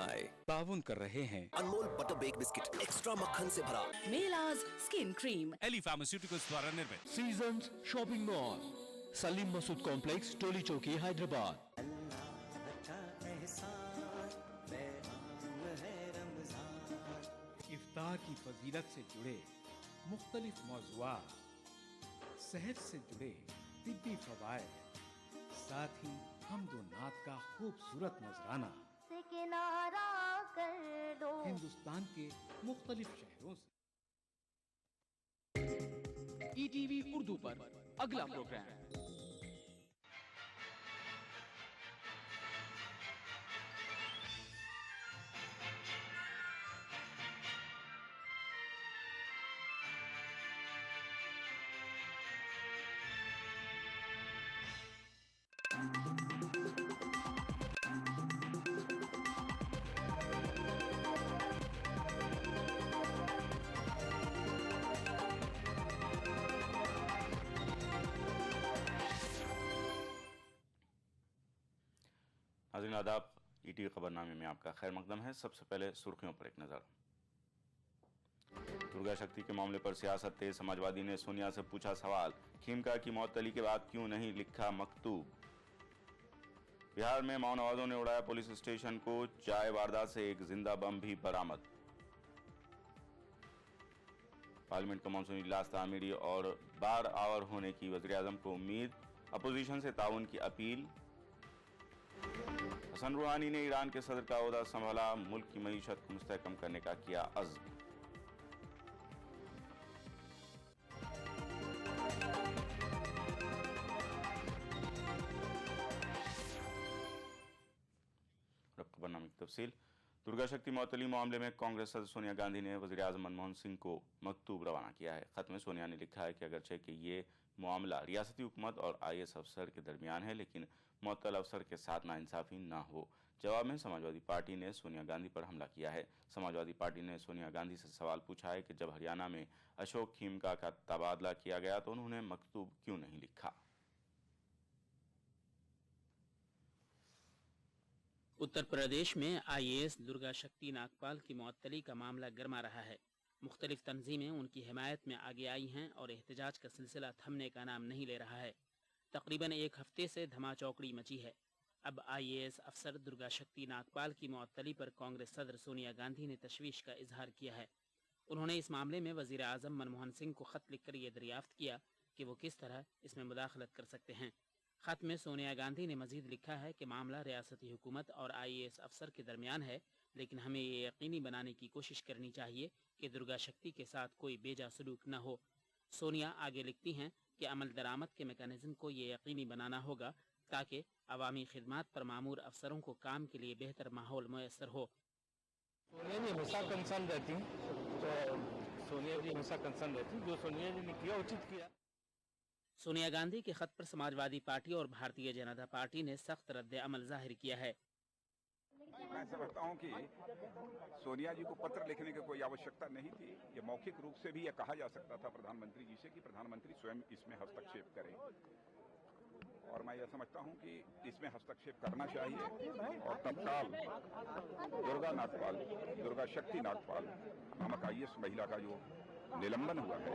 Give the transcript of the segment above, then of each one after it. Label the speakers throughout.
Speaker 1: बनाए
Speaker 2: ताउन कर रहे हैं
Speaker 1: Anmol butter bake biscuit extra मक्खन से भरा,
Speaker 3: मेलाज स्किन क्रीम,
Speaker 4: एली फार्मास्यूटिकल्स द्वारा निर्मित।
Speaker 5: Seasons shopping mall, Salim Masood complex, Toli Chowki, Hyderabad.
Speaker 4: इफ्तार की फजीलत से जुड़े मुख्तलिफ मौज़ूआत, सेहत से जुड़े तिब्बी फवायद, साथ ही हम्दो नात का खूबसूरत नजराना
Speaker 6: से किनारा कर दो
Speaker 4: हिंदुस्तान के मुख्तलिफ शहरों से।
Speaker 5: ईटीवी उर्दू पर अगला प्रोग्राम।
Speaker 7: नाज़रीन आदाब, ईटीवी खबरनामे में आपका खैर मकदम है। सबसे पहले सुर्खियों पर एक नजर। दुर्गा शक्ति के मामले पर सियासत तेज, समाजवादी ने सोनिया से पूछा सवाल, खीमका की मौतली के बाद क्यों नहीं लिखा मकतूब। बिहार में माओवादियों ने उड़ाया पुलिस स्टेशन को, चाय वारदात से एक जिंदा बम भी बरामद। पार्लियामेंट का मानसूनी इजलास तामीरी और बार आवर होने की वज़ीर-ए-आज़म को उम्मीद, अपोजिशन से ताउन की अपील। हसन रूहानी ने ईरान के सदर का ओहदा संभाला, मुल्क की मईशत को मुस्तहकम करने का किया अज़्म। खबरनामे की तफसील। दुर्गा शक्ति मौतली मामले में कांग्रेस सदस्य सोनिया गांधी ने वज़ीर-ए-आज़म मनमोहन सिंह को मकतूब रवाना किया है। खत में सोनिया ने लिखा है कि अगरचे कि ये मामला रियासती हुकूमत और आईएएस अफसर के दरमियान है, लेकिन मुअत्तल अफसर के साथ नाइंसाफी ना हो। जवाब में समाजवादी पार्टी ने सोनिया गांधी पर हमला किया है। समाजवादी पार्टी ने सोनिया गांधी से सवाल पूछा है कि जब हरियाणा में अशोक खीमका का तबादला किया गया तो उन्होंने मकतूब क्यों नहीं लिखा।
Speaker 8: उत्तर प्रदेश में आईएएस दुर्गा शक्ति नागपाल की मुअत्तली का मामला गर्मा रहा है। मुख्तलिफ तंजीमें उनकी हिमायत में आगे आई हैं और एहतजाज का सिलसिला थमने का नाम नहीं ले रहा है। तकरीबन एक हफ्ते से धमाचौकड़ी मची है। अब आईएएस अफसर दुर्गा शक्ति नागपाल की मुअत्तली पर कांग्रेस सदर सोनिया गांधी ने तशवीश का इजहार किया है। उन्होंने इस मामले में वज़ीर-ए-आज़म मनमोहन सिंह को खत लिखकर यह दरियाफ्त किया कि वो किस तरह इसमें मुदाखलत कर सकते हैं। खत में सोनिया गांधी ने मजीद लिखा है कि मामला रियासती हुकूमत और आईएएस अफसर के दरमियान है, लेकिन हमें ये यकीनी बनाने की कोशिश करनी चाहिए कि दुर्गा शक्ति के साथ कोई बेजा सलूक न हो। सोनिया आगे लिखती हैं कि अमल दरामद के मेकानिज्म को ये यकीनी बनाना होगा ताकि अवामी खिदमात पर मामूर अफसरों को काम के लिए बेहतर माहौल मुयस्सर हो।
Speaker 9: सोनिया जी हमेशा कंसर्न रहती, तो सोनिया जी हमेशा कंसर्न रहती, जो सोनिया जी ने किया उचित किया।
Speaker 8: सोनिया गांधी के खत पर समाजवादी पार्टी और भारतीय जनता पार्टी ने सख्त रद्द अमल जाहिर किया है।
Speaker 10: मैं समझता हूं कि सोनिया जी को पत्र लिखने की कोई आवश्यकता नहीं थी। ये मौखिक रूप से भी यह कहा जा सकता था प्रधानमंत्री जी से कि प्रधानमंत्री स्वयं इसमें हस्तक्षेप करें, और मैं यह समझता हूं कि इसमें हस्तक्षेप करना चाहिए और तत्काल दुर्गा शक्ति नागपाल नामक आईएएस महिला का जो निलंबन हुआ है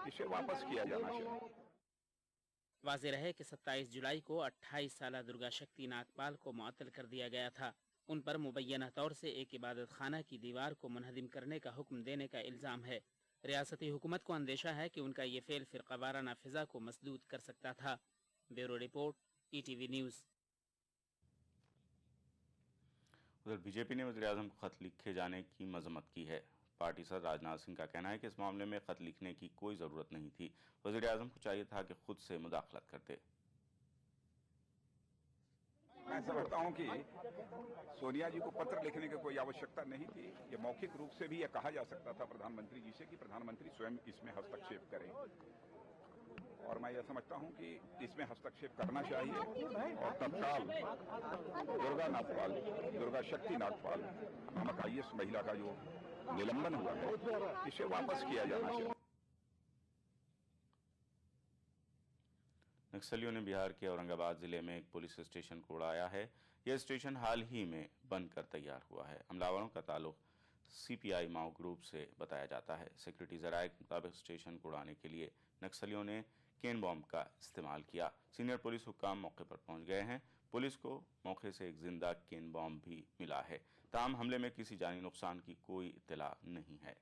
Speaker 10: इसे वापस किया जाना चाहिए।
Speaker 8: वाज़ेह है कि 27 जुलाई को 28 साला दुर्गा शक्ति नागपाल को मुअत्तल कर दिया गया था। उन पर मुबैना तौर से एक इबादत खाना की दीवार को मुनहदिम करने का हुक्म देने का इल्ज़ाम है। रियासती हुकूमत को अंदेशा है कि उनका ये फेल फ़िरक़ावाराना फ़िज़ा को मसदूद कर सकता था। Bureau report, ETV news.
Speaker 7: उधर बीजेपी ने वज़ीर-ए-आज़म को खत लिखे जाने की मजम्मत की है। पार्टी सदर राजनाथ सिंह का कहना है कि इस मामले में खत लिखने की कोई जरूरत नहीं थी, वज़ीर-ए-आज़म को चाहिए था कि खुद से मुदाखलत करते।
Speaker 10: मैं समझता हूं कि सोनिया जी को पत्र लिखने की कोई आवश्यकता नहीं थी। ये मौखिक रूप से भी यह कहा जा सकता था प्रधानमंत्री जी से कि प्रधानमंत्री स्वयं इसमें हस्तक्षेप करें, और मैं यह समझता हूं कि इसमें हस्तक्षेप करना चाहिए और तत्काल दुर्गा शक्ति नागपाल नामक आईएएस महिला का जो निलंबन हुआ है इसे वापस किया जाना चाहिए।
Speaker 7: नक्सलियों ने बिहार के औरंगाबाद जिले में एक पुलिस स्टेशन को उड़ाया है। यह स्टेशन हाल ही में बनकर तैयार हुआ है। हमलावरों का ताल्लुक सीपीआई माओ ग्रुप से बताया जाता है। सिक्योरिटी जराये के मुताबिक स्टेशन को उड़ाने के लिए नक्सलियों ने केन बॉम्ब का इस्तेमाल किया। सीनियर पुलिस हुक्काम मौके पर पहुंच गए हैं। पुलिस को मौके से एक जिंदा केन बॉम्ब भी मिला है। ताहम हमले में किसी जानी नुकसान की कोई इत्तला नहीं है।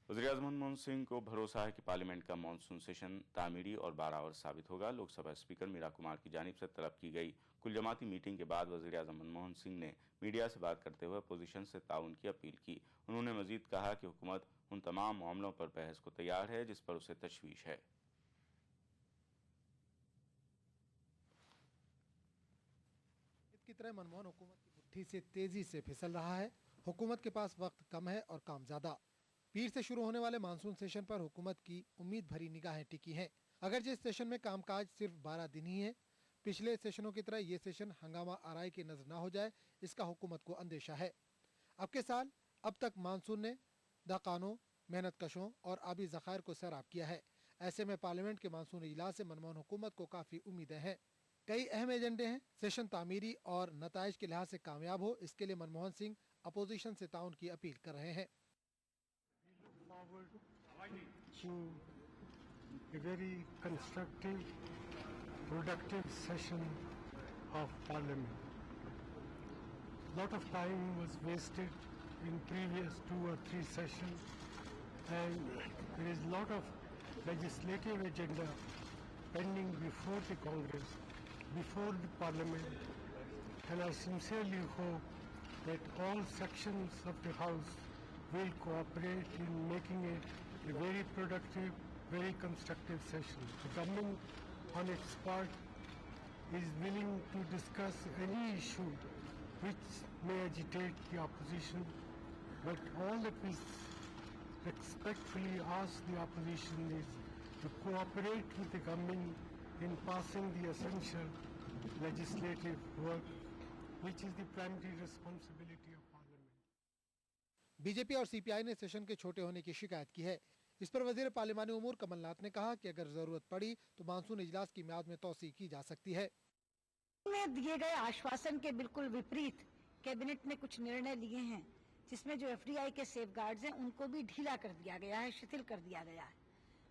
Speaker 7: वज़ीर-ए-आज़म मनमोहन सिंह को भरोसा है कि पार्लियामेंट का मॉनसून सेशन तामीरी और बारावर साबित होगा। लोकसभा स्पीकर मीरा कुमार की जानिब से तलब की गई कुल जमाती मीटिंग के बाद वज़ीर-ए-आज़म मनमोहन सिंह ने मीडिया से बात करते हुए अपोजिशन से ताउन की अपील की। उन्होंने मजीद कहा कि हुकूमत उन तमाम मामलों पर बहस को तैयार है जिस पर उसे तशवीश है।
Speaker 2: की तरह मनमोहन हुकूमत की मुट्ठी से तेजी से फिसल रहा है। हुकूमत के पास वक्त कम है और काम ज्यादा। पीर से शुरू होने वाले मानसून सेशन पर हुकूमत की उम्मीद भरी निगाहें टिकी हैं। अगरचे इस सेशन में कामकाज सिर्फ 12 दिन ही है। पिछले सेशनों की तरह ये सेशन हंगामा आराई की नजर न हो जाए, इसका हुकूमत को अंदेशा है। अब के साल अब तक मानसून ने दकानों, मेहनत कशों और आबी ज़खायर को सैराब किया है। ऐसे में पार्लियामेंट के मानसून इजलास से मनमोहन हुकूमत को काफ़ी उम्मीदें हैं। कई अहम एजेंडे हैं। सेशन तामीरी और नताइज के लिहाज से कामयाब हो, इसके लिए मनमोहन सिंह अपोजिशन से ताउन की अपील कर रहे हैं।
Speaker 11: A very constructive, productive session of Parliament. Lot of time was wasted in previous 2 or 3 sessions, and there is lot of legislative agenda pending before the Congress, before the Parliament, and I sincerely hope that all sections of the House will cooperate in making it a very productive, very constructive session. The government, on its part, is willing to discuss any issue which may agitate the opposition, but all that we respectfully ask the opposition is to cooperate with the government in passing the essential legislative work, which is the primary responsibility of Parliament.
Speaker 2: BJP और CPI ने session के छोटे होने की शिकायत की है। इस पर वजीर पार्लिमानी उमूर कमलनाथ ने कहा कि अगर जरूरत पड़ी तो मानसून इजलास की मियाद में तौसी की जा सकती है।
Speaker 12: में दिए गए आश्वासन के बिल्कुल विपरीत कैबिनेट ने कुछ निर्णय लिए हैं, जिसमें जो एफडीआई के सेफगार्ड्स हैं उनको भी ढीला कर दिया गया है, शिथिल कर दिया गया है।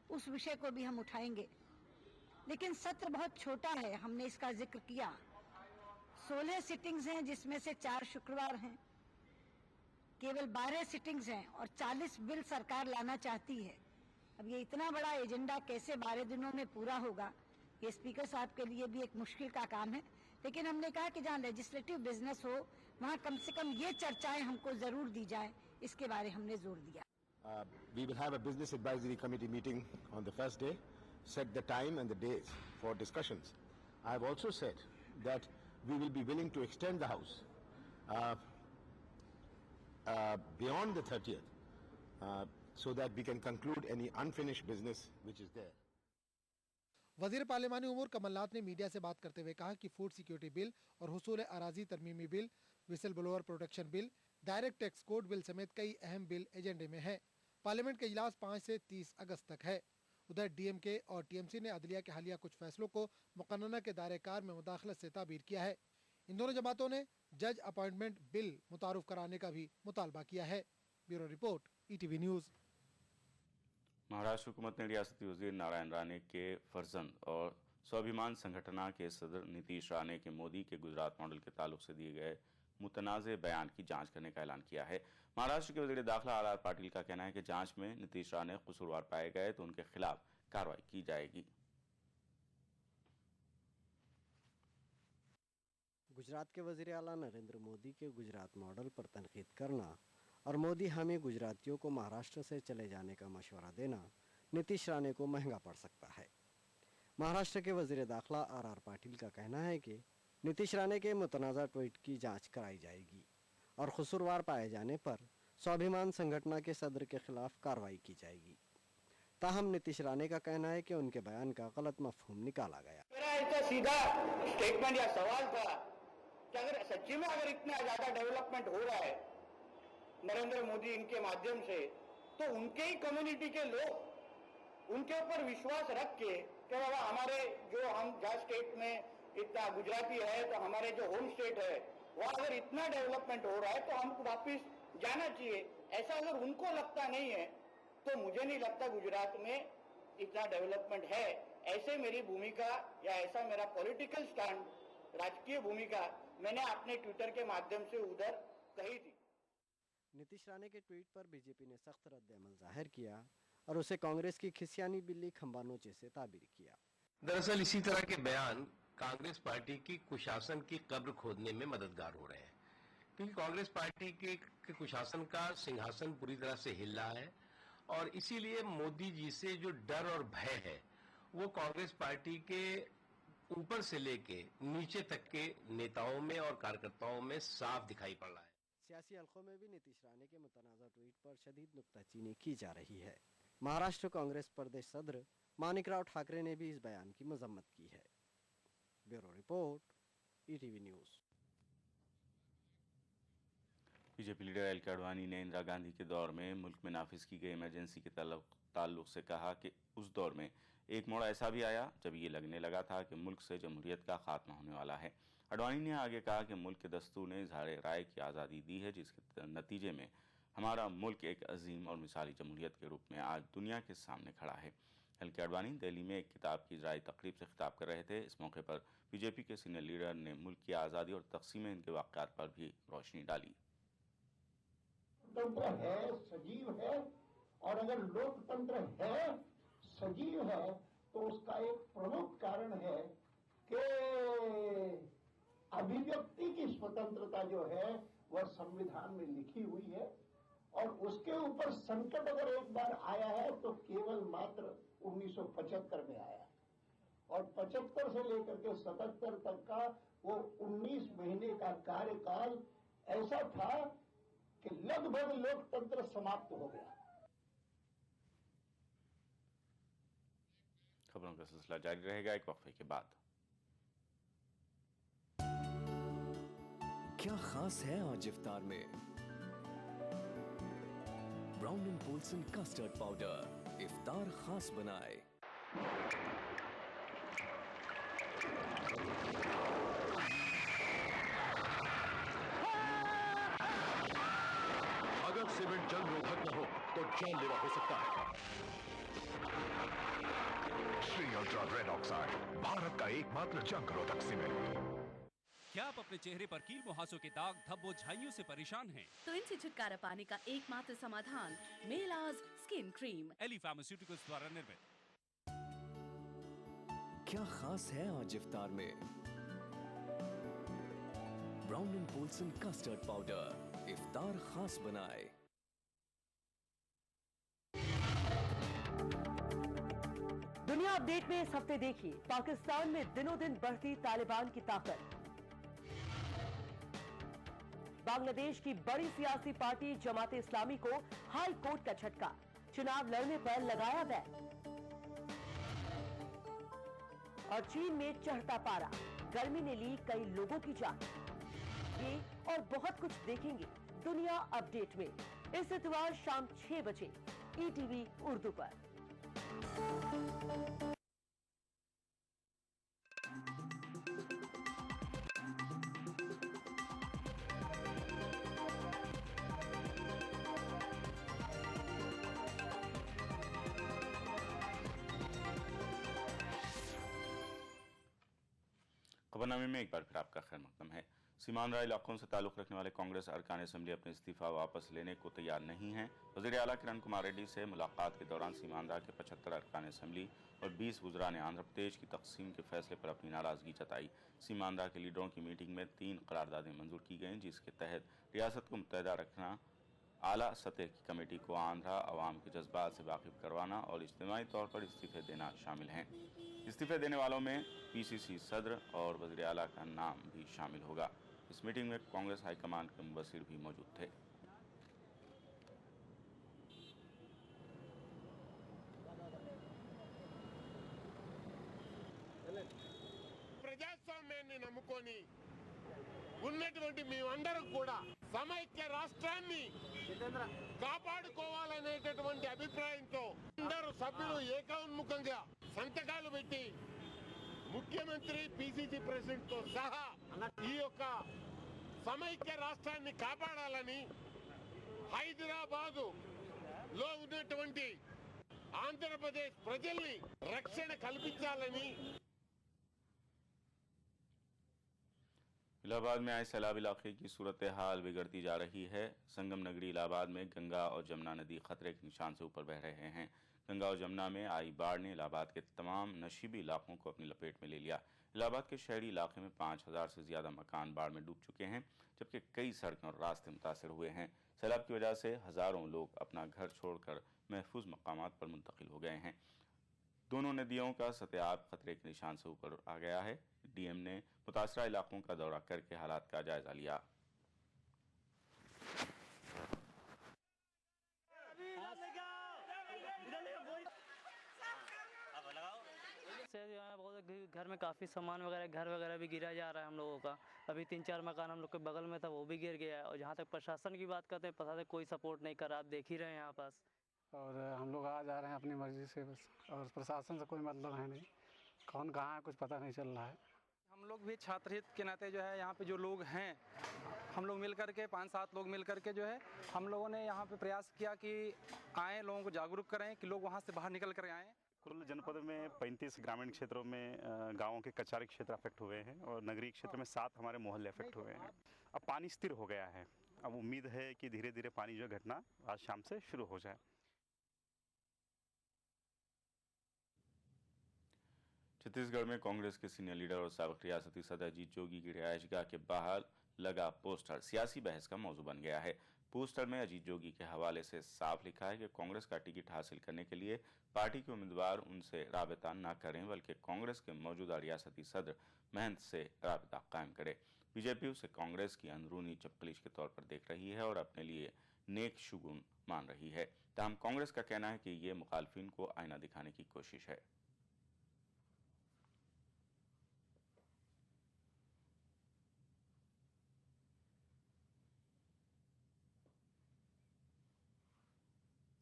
Speaker 12: उस विषय को भी हम उठाएंगे, लेकिन सत्र बहुत छोटा है। हमने इसका जिक्र किया। 16 सिटिंग्स हैं, जिसमें से 4 शुक्रवार हैं। केवल 12 सिटिंग्स हैं और 40 बिल सरकार लाना चाहती है। अब ये इतना बड़ा एजेंडा कैसे 12 दिनों में पूरा होगा, ये स्पीकर साहब के लिए भी एक मुश्किल का काम है। लेकिन हमने कहा कि जहाँ लेजिस्लेटिव बिजनेस हो वहाँ कम से कम ये चर्चाएं हमको जरूर दी जाए, इसके बारे हमने जोर दिया।
Speaker 13: We will have a business advisory committee meeting on the first day, set the time and the days for discussions. I have also said that we will be willing to extend the House beyond the 30th so that we can conclude any unfinished business which is there.
Speaker 2: वजीर पार्लिमानी उमूर कमलनाथ ने media से बात करते हुए कहा कि food security bill और हुसूल अराजी तरमीमी bill, whistle blower protection bill, direct tax code bill समेत कई अहम बिल एजेंडे में हैं। पार्लियामेंट का इजलास 5 से 30 अगस्त तक है। उधर डीएमके और टीएमसी ने अदलिया के हालिया कुछ फैसलों को मुकन्नना के दायरे कार में मुदाखलत से ताबीर किया है। इन दोनों जमातों ने जज अपॉइंटमेंट बिल मुतारुफ कराने का भी मुतालबा किया है। Bureau report, ETV news.
Speaker 7: Maharashtra हुकूमत ने रियासती वजीर नारायण राणे के फर्जंद और स्वाभिमान संगठना के सदर नीतीश राणे के मोदी के गुजरात मॉडल के ताल्लुक से दिए गए मुतनाज़े बयान की जांच करने का ऐलान किया है। महाराष्ट्र के वजीर दाखिला आर पाटिल का कहना है कि जांच में नीतीश राणे कसूरवार पाए गए तो उनके खिलाफ कार्रवाई की जाएगी।
Speaker 14: गुजरात के वजीर आला नरेंद्र मोदी के गुजरात मॉडल पर तनकीद करना और मोदी हमें गुजरातियों को महाराष्ट्र से चले जाने का मशवरा देना नीतीश राणे को महंगा पड़ सकता है। महाराष्ट्र के वजीर दाखिला आर पाटिल का कहना है कि नीतीश राणे के मुतनाज़ा ट्वीट की जांच कराई जाएगी और कसूरवार पाए जाने पर स्वाभिमान संगठन के सदर के खिलाफ कार्रवाई की जाएगी। ताहम नीतीश राणे का कहना है कि उनके बयान का गलत मफहूम निकाला गया।
Speaker 15: मेरा इसका सीधा स्टेटमेंट या सवाल था कि अगर सच्ची में अगर इतना ज्यादा डेवलपमेंट हो रहा है नरेंद्र मोदी इनके माध्यम से, तो उनके ही कम्युनिटी के लोग उनके ऊपर विश्वास रख के कि बाबा हमारे जो हम जहाँ स्टेट में इतना गुजराती है तो हमारे जो होम स्टेट है वहाँ अगर इतना डेवलपमेंट हो रहा है तो हमको वापिस जाना चाहिए। ऐसा अगर उनको लगता नहीं है तो मुझे नहीं लगता गुजरात में इतना डेवलपमेंट है। ऐसे मेरी भूमिका या ऐसा मेरा पॉलिटिकल स्टैंड, राजकीय भूमिका मैंने अपने ट्विटर के माध्यम से उधर कही थी।
Speaker 14: नीतीश राणे के ट्वीट पर बीजेपी ने सख्त रद्द-ए-अमल जाहिर किया और उसे कांग्रेस की खिसियानी बिल्ली खंबानोचे से ताबीर किया।
Speaker 16: दरअसल इसी तरह के बयान कांग्रेस पार्टी की कुशासन की कब्र खोदने में मददगार हो रहे हैं, क्योंकि कांग्रेस पार्टी के कुशासन का सिंहासन पूरी तरह से हिल रहा है और इसीलिए मोदी जी से जो डर और भय है वो कांग्रेस पार्टी के ऊपर से लेके नीचे तक के नेताओं में और कार्यकर्ताओं में साफ दिखाई पड़ रहा है।
Speaker 14: सियासी हलकों में भी नीतीश राणे के मुतनाज़ा ट्वीट पर शदीद नुक्ताचीनी की जा रही है। महाराष्ट्र कांग्रेस प्रदेश सदर मानिकराव ठाकरे ने भी इस बयान की मजम्मत की है। Bureau report, ETV news.
Speaker 7: BJP leader L के आडवाणी ने इंदिरा गांधी के दौर में मुल्क में नाफिज की गई इमरजेंसी के ताल्लुक से कहा कि उस दौर में एक मोड़ ऐसा भी आया जब ये लगने लगा था कि मुल्क से जमहूरियत का खात्मा होने वाला है। आडवाणी ने आगे कहा कि मुल्क के दस्तूर ने इजहार राय की आज़ादी दी है, जिसके नतीजे में हमारा मुल्क एक अजीम और मिसाली जमहूरियत के रूप में आज दुनिया के सामने खड़ा है। एल के आडवाणी दिल्ली में एक किताब की इजराई तकरीब से खिताब कर रहे थे। इस मौके पर बीजेपी के सीनियर लीडर ने मुल्क की आज़ादी और तकसीम हिंद के वाक़यात पर भी रोशनी डाली।
Speaker 17: लोकतंत्र है, सजीव है, और अगर लोकतंत्र है, सजीव है, तो उसका एक प्रमुख कारण है कि अभिव्यक्ति की स्वतंत्रता जो है वह संविधान में लिखी हुई है और उसके ऊपर संकट अगर एक बार आया है तो केवल मात्र 1975 में आया और 75 से लेकर के 77 तक का वो 19 महीने का कार्यकाल ऐसा था कि लगभग लोकतंत्र समाप्त हो गया।
Speaker 7: खबरों का सिलसिला जारी रहेगा एक वक्फे के बाद।
Speaker 1: क्या खास है आज इफ्तार में? Brown and Polson custard powder इफ्तार खास बनाए।
Speaker 5: अगर सीमेंट जंग रोधक न हो तो जानलेवा हो सकता है।
Speaker 18: Shri ultra red oxide, Bharat का एकमात्र जंग रोधक सीमेंट।
Speaker 19: क्या आप अपने चेहरे पर कील मुहासों के दाग, धब्बों, झाइयों से परेशान हैं?
Speaker 3: तो इनसे छुटकारा पाने का एकमात्र समाधान मेलाज स्किन क्रीम,
Speaker 19: एली फार्मास्यूटिकल्स द्वारा निर्मित।
Speaker 1: क्या खास है आज इफ्तार में? Brown and Polson custard powder इफ्तार खास बनाए।
Speaker 20: दुनिया अपडेट में इस हफ्ते देखिए पाकिस्तान में दिनों दिन बढ़ती तालिबान की ताकत। बांग्लादेश की बड़ी सियासी पार्टी जमाते इस्लामी को हाई कोर्ट का झटका, चुनाव लड़ने पर लगाया बैन। और चीन में चढ़ता पारा, गर्मी ने ली कई लोगों की जान। ये और बहुत कुछ देखेंगे दुनिया अपडेट में इस इतवार शाम 6 बजे ईटीवी उर्दू पर।
Speaker 7: खबरनामे में एक बार फिर आपका खैर मकदम है। सीमांध्रा इलाकों से ताल्लुक़ रखने वाले कांग्रेस अरकान असेंबली अपने इस्तीफा वापस लेने को तैयार नहीं हैं। वज़ीर आला किरण कुमार रेड्डी से मुलाकात के दौरान सीमांध्रा के 75 अरकान असेंबली और 20 वज़रा ने आंध्र प्रदेश की तकसीम के फैसले पर अपनी नाराज़गी जताई। सीमांध्रा के लीडरों की मीटिंग में 3 करारदादें मंजूर की गईं, जिसके तहत रियासत को मुत्तहदा रखना, आला सतह की कमेटी को आंध्रा अवाम के जज्बात से वाकिफ करवाना और इज्तिमाई तौर पर इस्तीफे देना शामिल हैं। इस्तीफे देने वालों में पीसीसी सदर और वज़ीर आला का नाम भी शामिल होगा। इस मीटिंग में कांग्रेस हाईकमान के मुबस्सिर भी मौजूद थे।
Speaker 21: ప్రజాస్వామ్యాన్ని నమ్ముకొని ఉన్నటువంటి మేమందరం కూడా సమైక్య రాష్ట్రాన్ని కాపాడుకోవాలనేటటువంటి అభిప్రాయంతో అందరూ సభ్యులు ఏకోన్ముఖంగా సంతకాలు పెట్టి ముఖ్యమంత్రి పిసిసి ప్రెసిడెంట్ తో సహా ఈ యొక్క సమైక్య రాష్ట్రాన్ని కాపాడాలని హైదరాబాదు లో ఉన్నటువంటి ఆంధ్రప్రదేశ్ ప్రజల్ని రక్షణ కల్పించాలని
Speaker 7: इलाहाबाद में आए सैलाब इलाके की सूरत हाल बिगड़ती जा रही है। संगम नगरी इलाहाबाद में गंगा और जमुना नदी खतरे के निशान से ऊपर बह रहे हैं। गंगा और जमुना में आई बाढ़ ने इलाहाबाद के तमाम नशीबी इलाकों को अपनी लपेट में ले लिया। इलाहाबाद के शहरी इलाके में 5000 से ज़्यादा मकान बाढ़ में डूब चुके हैं, जबकि कई सड़कें और रास्ते मुतासर हुए हैं। सैलाब की वजह से हज़ारों लोग अपना घर छोड़कर महफूज मकामात पर मुंतकिल हो गए हैं। दोनों नदियों का सतयाब खतरे के निशान से ऊपर आ गया है। डीएम ने मुतासरा इलाकों का दौरा करके हालात का जायजा लिया।
Speaker 6: घर में काफ़ी सामान वगैरह घर वगैरह भी गिरा जा रहा है हम लोगों का। अभी 3-4 मकान हम लोग के बगल में था, वो भी गिर गया है। और जहाँ तक प्रशासन की बात करते हैं, पता है कोई सपोर्ट नहीं कर रहा, आप देख ही रहे हैं यहाँ पास।
Speaker 22: और हम लोग आ जा रहे हैं अपनी मर्जी से बस, और प्रशासन से कोई मतलब है नहीं, कौन कहाँ है कुछ पता नहीं चल रहा है।
Speaker 23: हम लोग भी छात्र हित के नाते जो है यहाँ पे जो लोग हैं, हम लोग मिल करके 5-7 लोग मिल करके जो है हम लोगों ने यहाँ पे प्रयास किया कि आएँ, लोगों को जागरूक करें कि लोग वहाँ से बाहर निकल कर आएँ।
Speaker 24: कुरुल जनपद में 35 ग्रामीण क्षेत्रों में गांवों के कचारी क्षेत्र अफेक्ट हुए हैं और नगरीय क्षेत्र में 7 हमारे मोहल्ले अफेक्ट हुए हैं। अब पानी स्थिर हो गया है, अब उम्मीद है कि धीरे धीरे पानी जो घटना आज शाम से शुरू हो जाए।
Speaker 7: छत्तीसगढ़ में कांग्रेस के सीनियर लीडर और साबिक रियासती सदर अजीत जोगी की रिहायशगाह के बाहर लगा पोस्टर सियासी बहस का मौजू बन गया है। पोस्टर में अजीत जोगी के हवाले से साफ लिखा है कि कांग्रेस का टिकट हासिल करने के लिए पार्टी के उम्मीदवार उनसे राबता न करें, बल्कि कांग्रेस के मौजूदा रियासती सदर महंत से राबता कायम करे। बीजेपी उसे कांग्रेस की अंदरूनी चपकलिश के तौर पर देख रही है और अपने लिए नेक शुगुन मान रही है। ताहम कांग्रेस का कहना है कि ये मुखालफिन को आईना दिखाने की कोशिश है।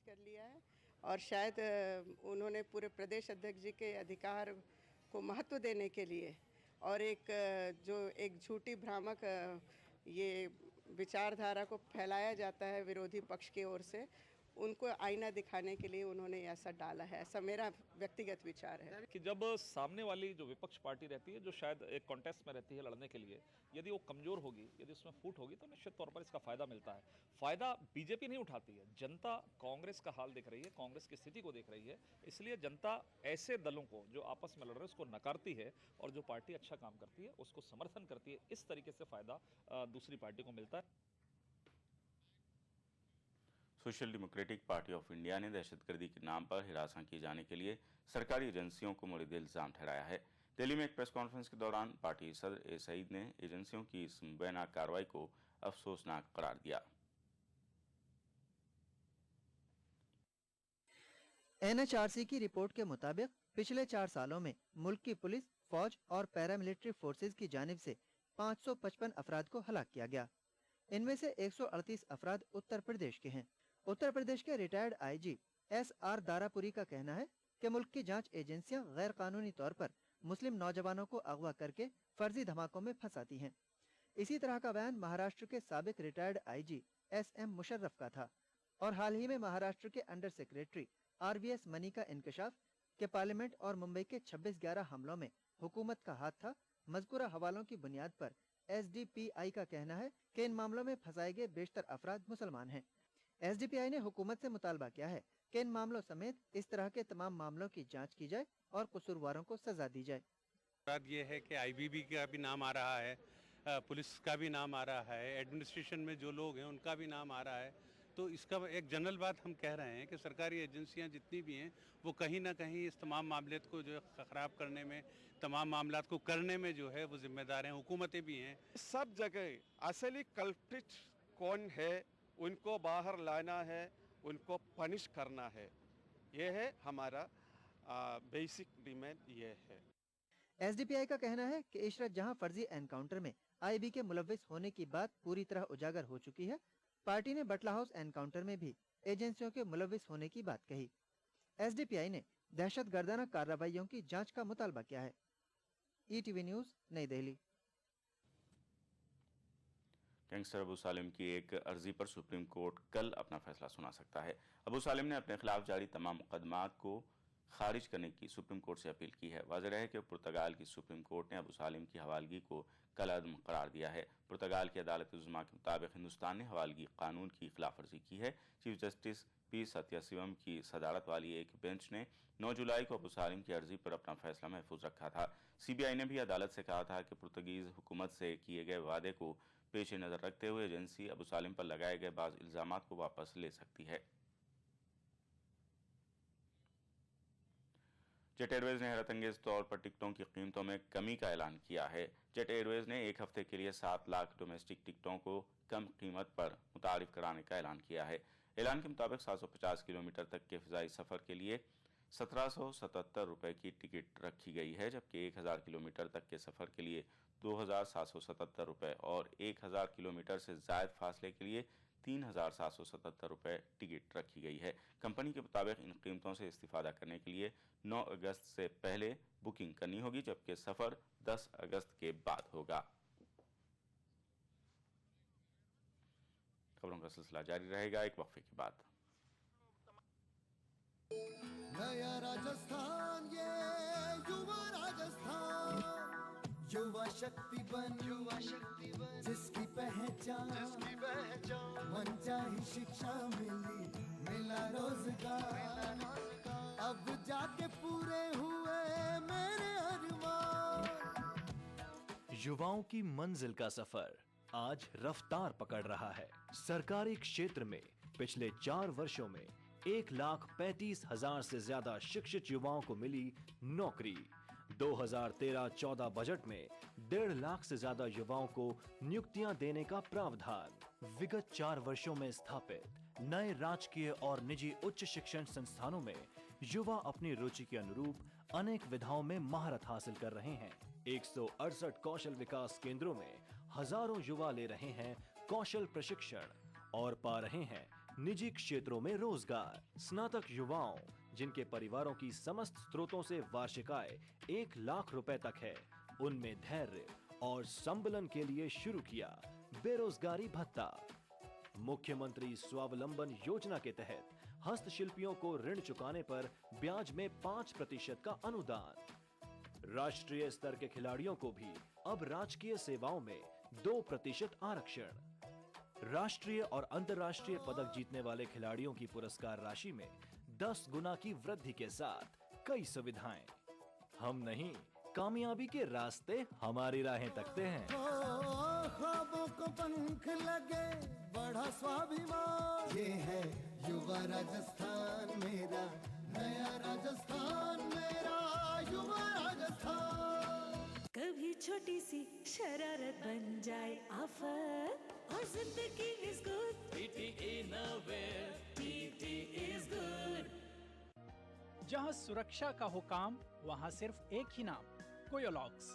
Speaker 25: कर लिया है और शायद उन्होंने पूरे प्रदेश अध्यक्ष जी के अधिकार को महत्व देने के लिए और एक झूठी भ्रामक ये विचारधारा को फैलाया जाता है विरोधी पक्ष की ओर से, उनको आईना दिखाने के लिए उन्होंने ऐसा डाला है। ऐसा मेरा व्यक्तिगत विचार है
Speaker 26: कि जब सामने वाली जो विपक्ष पार्टी रहती है, जो शायद एक कॉन्टेस्ट में रहती है लड़ने के लिए, यदि वो कमजोर होगी, यदि उसमें फूट होगी, तो निश्चित तौर पर इसका फायदा मिलता है। फायदा बीजेपी नहीं उठाती है, जनता कांग्रेस का हाल देख रही है, कांग्रेस की स्थिति को देख रही है। इसलिए जनता ऐसे दलों को जो आपस में लड़ रहे हैं उसको नकारती है और जो पार्टी अच्छा काम करती है उसको समर्थन करती है। इस तरीके से फायदा दूसरी पार्टी को मिलता है।
Speaker 7: Social democratic party of India ने दहशतगर्दी के नाम पर हिरासत किए जाने के लिए सरकारी एजेंसियों को मुरीद इल्जाम ठहराया है। दिल्ली में एक प्रेस कॉन्फ्रेंस के दौरान पार्टी सदर ए सईद ने एजेंसियों की इस मुबैना कार्रवाई को अफसोसनाक करार दिया।
Speaker 27: एनएचआरसी की रिपोर्ट के मुताबिक पिछले 4 सालों में मुल्क की पुलिस, फौज और पैरामिलिट्री फोर्सेज की जानिब से 555 अफराद को हलाक किया गया। इनमें से 138 अफराद उत्तर प्रदेश के हैं। उत्तर प्रदेश के रिटायर्ड आईजी SR दारापुरी का कहना है कि मुल्क की जांच एजेंसियां गैर कानूनी तौर पर मुस्लिम नौजवानों को अगवा करके फर्जी धमाकों में फंसाती हैं। इसी तरह का बयान महाराष्ट्र के साबिक रिटायर्ड आईजी SM मुशर्रफ का था। और हाल ही में महाराष्ट्र के अंडर सेक्रेटरी RVS मनी का इंकशाफ के पार्लियामेंट और मुंबई के 26/11 हमलों में हुकूमत का हाथ था। मज़कूरा हवालों की बुनियाद पर SDPI का कहना है कि इन मामलों में फंसाए गए बेशतर अफराद मुसलमान हैं। SDPI ने हुकूमत से मुतालबा किया है कि इन मामलों समेत इस तरह के तमाम मामलों की जांच की जाए और कसूरवारों को सजा दी जाए।
Speaker 28: बात ये है कि IBB का भी नाम आ रहा है, पुलिस का भी नाम आ रहा है, एडमिनिस्ट्रेशन में जो लोग हैं उनका भी नाम आ रहा है। तो इसका एक जनरल बात हम कह रहे हैं कि सरकारी एजेंसियां जितनी भी हैं वो कहीं ना कहीं इस तमाम मामले को जो है ख़राब करने में, तमाम मामलात को करने में जो है वो जिम्मेदार हैं, हुकूमतें भी हैं।
Speaker 29: सब जगह असली कल्प्रिट कौन है उनको बाहर लाना है, उनको पनिश करना है। ये है हमारा बेसिक डिमांड ये है।
Speaker 27: SDPI का कहना है कि इशरत जहां फर्जी एनकाउंटर में IB के मुलव्विस होने की बात पूरी तरह उजागर हो चुकी है, पार्टी ने बटला हाउस एनकाउंटर में भी एजेंसियों के मुलव्विस होने की बात कही। SDPI ने दहशतगर्दाना कार्रवाइयों की जांच का मुतालबा किया है। ETV न्यूज़, नई दिल्ली।
Speaker 7: गैंगस्टर अबू सालिम की एक अर्जी पर सुप्रीम कोर्ट कल अपना फैसला सुना सकता है। अबू सालिम ने अपने खिलाफ जारी तमाम मुकदमात को खारिज करने की सुप्रीम कोर्ट से अपील की है। वाज़ेह रहे कि पुर्तगाल की सुप्रीम कोर्ट ने अबू सालिम की हवालगी को कलअदम करार दिया है। पुर्तगाल की अदालत उज़्मा के मुताबिक हिंदुस्तान ने हवालगी कानून की खिलाफ वर्जी की है। चीफ जस्टिस पी सत्याशिवम की सदारत वाली एक बेंच ने 9 जुलाई को अबू सालिम की अर्जी पर अपना फैसला महफूज रखा था। CBI ने भी अदालत से कहा था कि पुर्तगीज हुकूमत से किए गए वादे को पेश नज़र रखते हुए एजेंसी अबू सालिम पर लगाए गए बाज़ इल्ज़ामात को वापस ले सकती है। जेट एयरवेज ने हैरत अंगेज तौर पर टिकटों की कीमतों में कमी का ऐलान किया है। जेट एयरवेज ने एक हफ्ते के लिए 7 लाख डोमेस्टिक टिकटों को कम कीमत पर मुतारिफ कराने का ऐलान किया है। ऐलान के मुताबिक 750 किलोमीटर तक के फ़िज़ाई सफ़र के लिए 1777 रुपये की टिकट रखी गई है, जबकि 1000 किलोमीटर तक के सफ़र के लिए 2777 रुपये और 1000 किलोमीटर से ज़ायद फासले के लिए 3777 रुपये टिकट रखी गई है। कंपनी के मुताबिक इन कीमतों से इस्तिफ़ादा करने के लिए 9 अगस्त से पहले बुकिंग करनी होगी, जबकि सफ़र 10 अगस्त के बाद होगा। खबरों का सिलसिला जारी रहेगा एक वक्फे के बाद।
Speaker 2: नया राजस्थान, ये युवा राजस्थान, युवा शक्ति बन जिसकी पहचान मन चाही शिक्षा मिला रोजगार, अब जाके पूरे हुए मेरे अरमान।
Speaker 4: युवाओं की मंजिल का सफर आज रफ्तार पकड़ रहा है। सरकारी क्षेत्र में पिछले 4 वर्षों में 1,35,000 से ज्यादा शिक्षित युवाओं को मिली नौकरी। 2013-14 बजट में 1.5 लाख से ज्यादा युवाओं को नियुक्तियां देने का प्रावधान। विगत 4 वर्षों में स्थापित नए राजकीय और निजी उच्च शिक्षण संस्थानों में युवा अपनी रुचि के अनुरूप अनेक विधाओं में महारत हासिल कर रहे हैं। 168 कौशल विकास केंद्रों में हजारों युवा ले रहे हैं कौशल प्रशिक्षण और पा रहे हैं निजी क्षेत्रों में रोजगार। स्नातक युवाओं जिनके परिवारों की समस्त स्रोतों से वार्षिक आय 1 लाख रुपए तक है, उनमें धैर्य और संबलन के लिए शुरू किया बेरोजगारी भत्ता। मुख्यमंत्री स्वावलंबन योजना के तहत हस्तशिल्पियों को ऋण चुकाने पर ब्याज में 5% का अनुदान। राष्ट्रीय स्तर के खिलाड़ियों को भी अब राजकीय सेवाओं में 2% आरक्षण। राष्ट्रीय और अंतर्राष्ट्रीय पदक जीतने वाले खिलाड़ियों की पुरस्कार राशि में 10 गुना की वृद्धि के साथ कई सुविधाएं। हम नहीं, कामयाबी के रास्ते हमारी राहें तकते हैं।
Speaker 2: ख्वाबों को पंख लगे, बढ़ा स्वाभिमान, ये है युवा राजस्थान मेरा, नया राजस्थान मेरा, युवा राजस्थान।
Speaker 8: कभी छोटी सी शरारत बन जाए आफत, और जिंदगी is good, TT Innovair, TT is good।
Speaker 9: जहाँ सुरक्षा का हो काम, वहाँ सिर्फ एक ही नाम, कोयोलॉक्स।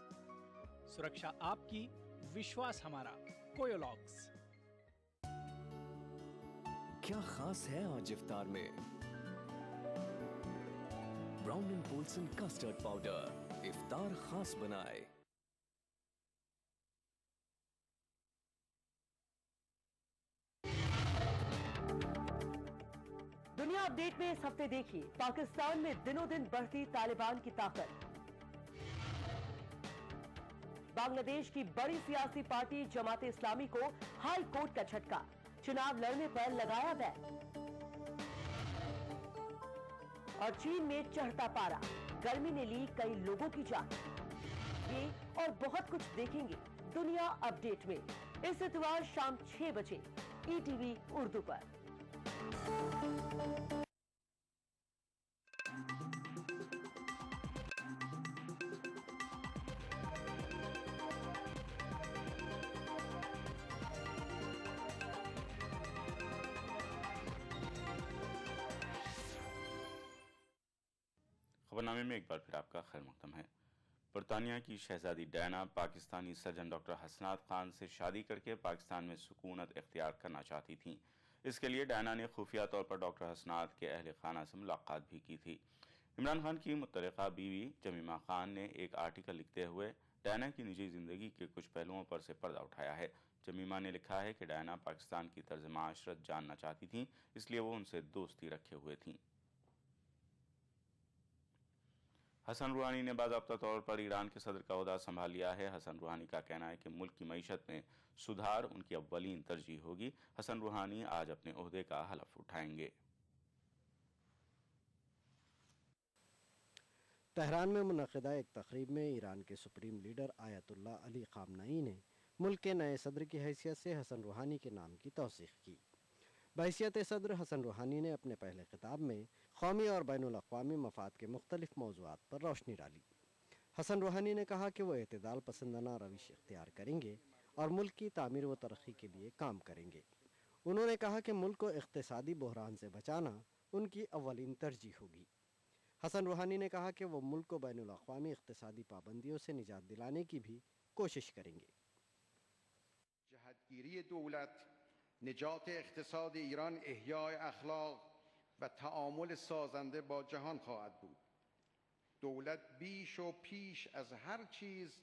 Speaker 9: सुरक्षा आपकी, विश्वास हमारा, कोयोलॉक्स।
Speaker 1: क्या खास है आज इफ्तार में? Brown and Polson custard powder इफ्तार खास बनाए।
Speaker 20: दुनिया अपडेट में इस हफ्ते देखिए पाकिस्तान में दिनों दिन बढ़ती तालिबान की ताकत। बांग्लादेश की बड़ी सियासी पार्टी जमात इस्लामी को हाई कोर्ट का झटका, चुनाव लड़ने पर लगाया बैन। और चीन में चढ़ता पारा, गर्मी ने ली कई लोगों की जान। ये और बहुत कुछ देखेंगे दुनिया अपडेट में इस इतवार शाम 6 बजे ETV उर्दू पर।
Speaker 7: खबरनामे में एक बार फिर आपका खैर मकदम है। बरतानिया की शहजादी डायना पाकिस्तानी सर्जन डॉक्टर हसनात खान से शादी करके पाकिस्तान में सुकूनत इख्तियार करना चाहती थीं। इसके लिए डायना ने खुफिया तौर पर डॉक्टर हसनात के अहल खाना से मुलाकात भी की थी। इमरान खान की मुतल्लिका बीवी जमीमा खान ने एक आर्टिकल लिखते हुए डायना की निजी जिंदगी के कुछ पहलुओं पर से पर्दा उठाया है। जमीमा ने लिखा है कि डायना पाकिस्तान की तर्ज माशरत जानना चाहती थीं, इसलिए वो उनसे दोस्ती रखे हुए थीं। हसन रूहानी ने बाज़ाब्ता तौर पर ईरान के सदर का ओहदा संभाल लिया है। हसन रूहानी का कहना है कि मुल्क की मईशत में सुधार उनकी अव्वलीन तरजीह होगी। हसन रूहानी आज अपने ओहदे का हलफ उठाएंगे।
Speaker 5: तेहरान में मुनक़िदा एक तक़रीब में ईरान के सुप्रीम लीडर आयतुल्लाह अली ख़ामनई ने मुल्क के नए सदर की हैसियत से हसन रूहानी के नाम की तौसीक़ की। बहैसियत सदर हसन रूहानी ने अपने पहले खिताब में कौमी और बैनुल अक़वामी मफाद के मुख्तलिफ मौज़ूआत पर रोशनी डाली। हसन रूहानी ने कहा कि वो एतदाल पसंदाना रविश इख्तियार करेंगे और मुल्क की तामीर व तरक्की के लिए काम करेंगे। उन्होंने कहा कि मुल्क को इक़्तिसादी बहरान से बचाना उनकी अव्वलीन तरजीह होगी। हसन रूहानी ने कहा कि वो मुल्क को बैनुल अक़वामी इक़्तिसादी पाबंदियों से निजात दिलाने की भी कोशिश करेंगे।
Speaker 10: जहदगीरी दौलत निजात इक़्तिसाद ईरान इहयाए अखलाक व तआमुल साज़ंदे बा जहान ख़वाहद बुद। दौलत बीश व पीश अज़ हर चीज़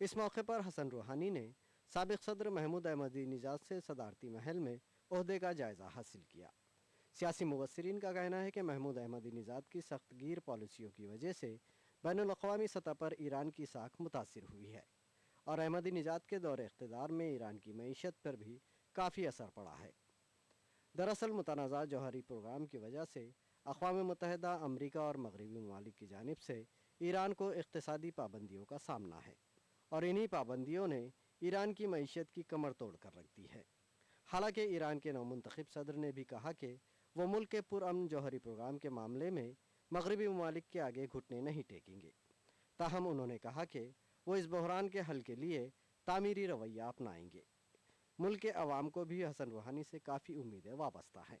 Speaker 5: इस मौके पर हसन रूहानी ने साबिक़ सदर महमूद अहमदीनेजाद से सदारती महल में ओहदे का जायज़ा हासिल किया। सियासी मुबस्सिरीन का कहना है कि महमूद अहमदीनेजाद की सख्तगीर पॉलिसियों की वजह से बैनुल-अक़वामी सतह पर ईरान की साख मुतासिर हुई है और अहमदीनेजाद के दौर इक़्तिदार में ईरान की मईशत पर भी काफ़ी असर पड़ा है। दरअसल मुतनाज़ा जौहरी प्रोग्राम की वजह से अक़वाम मुत्तहिदा, अमरीका और मगरबी ममालिक की जानिब से ईरान को इक़्तिसादी पाबंदियों का सामना है और इन्हीं पाबंदियों ने ईरान की मईशत की कमर तोड़ कर रख दी है। हालांकि ईरान के नौमुंतखब सदर ने भी कहा कि वो मुल्क के पुरअमन जौहरी प्रोग्राम के मामले में मगरबी ममालिक के आगे घुटने नहीं टेकेंगे। ताहम उन्होंने कहा कि वो इस बहरान के हल के लिए तामीरी रवैया अपनाएंगे। मुल्क के अवाम को भी हसन रूहानी से काफ़ी उम्मीदें वाबस्ता हैं।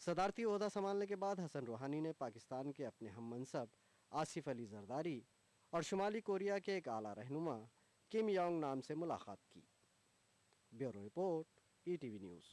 Speaker 5: सदारती ओहदा संभालने के बाद हसन रूहानी ने पाकिस्तान के अपने हम मनसब आसिफ अली जरदारी और शुमाली कोरिया के एक आला रहनुमा किम योंग नाम से मुलाकात की। Bureau report, ETV news.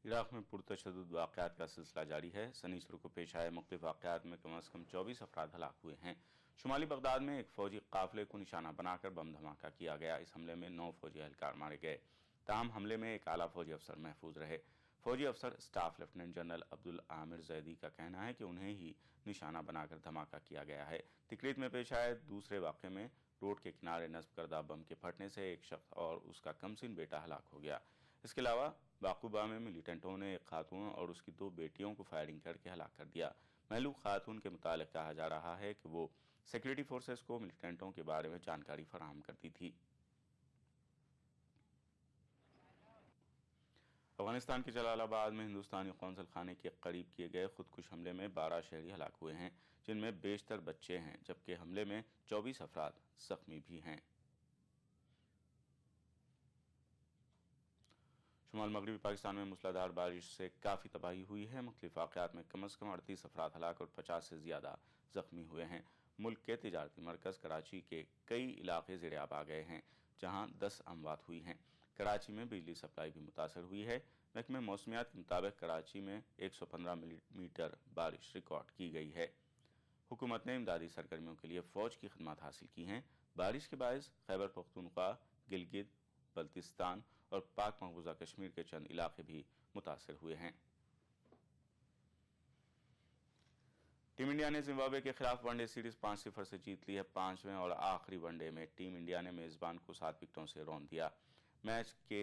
Speaker 7: Iraq में पुरतशद्दुद वाक़यात का सिलसिला जारी है। शनिचर को पेश आए मुख्तलिफ वाक़यात में कम अज़ कम 24 अफराद हलाक हुए हैं। शुमाली बगदाद में एक फ़ौजी काफ़िले को निशाना बनाकर बम धमाका किया गया। इस हमले में 9 फ़ौजी एहलकार मारे गए। ताहम हमले में एक आला फ़ौजी अफसर महफूज रहे। फ़ौजी अफसर staff lieutenant general Abdul Aamir Zaidi का कहना है कि उन्हें ही निशाना बनाकर धमाका किया गया है। तिकरीत में पेश आए दूसरे वाक़े में रोड के किनारे नस्ब करदा बम के फटने से एक शख्स और उसका कमसिन बेटा हलाक हो गया। इसके अलावा बाकुबा में मिलिटेंटों ने एक खातून और उसकी 2 बेटियों को फायरिंग करके हलाक कर दिया। महलूक खातून के मुतालिक कहा जा रहा है कि वो सिक्योरिटी फोर्सेस को मिलिटेंटों के बारे में जानकारी फराहम करती थी। अफगानिस्तान के जलालाबाद में हिंदुस्तानी कौंसल खाने के करीब किए गए खुदकुश हमले में 12 शहरी हलाक हुए हैं, जिनमें बेशतर बच्चे हैं, जबकि हमले में 24 अफराद जख्मी भी हैं। शुमाल मगरबी पाकिस्तान में मूसलाधार बारिश से काफ़ी तबाही हुई है। मुख्तलिफ वाक़यात में कम अज़ कम 38 अफराद हलाक और 50 से ज़्यादा जख्मी हुए हैं। मुल्क के तिजारती मरकज़ कराची के कई इलाके ज़ेर आब आ गए हैं, जहाँ 10 अमवात हुई हैं। कराची में बिजली सप्लाई भी मुतासर हुई है। महकमे मौसमियात के मुताबिक कराची में 115 मिलीमीटर बारिश रिकॉर्ड की गई है। हुकूमत ने इमदादी सरगर्मियों के लिए फ़ौज की खदमात हासिल की हैं। बारिश के बायस खैबर पख्तूनख्वा, गिलगित, बल्तिस्तान और पाक महफूजा कश्मीर के चंद इलाके भी मुतासर हुए हैं। टीम इंडिया ने जिम्बाब्वे के खिलाफ वनडे सीरीज 5-0 से जीत ली है। 5वें और आखिरी वनडे में टीम इंडिया ने मेजबान को 7 विकेटों से रौंद दिया। मैच के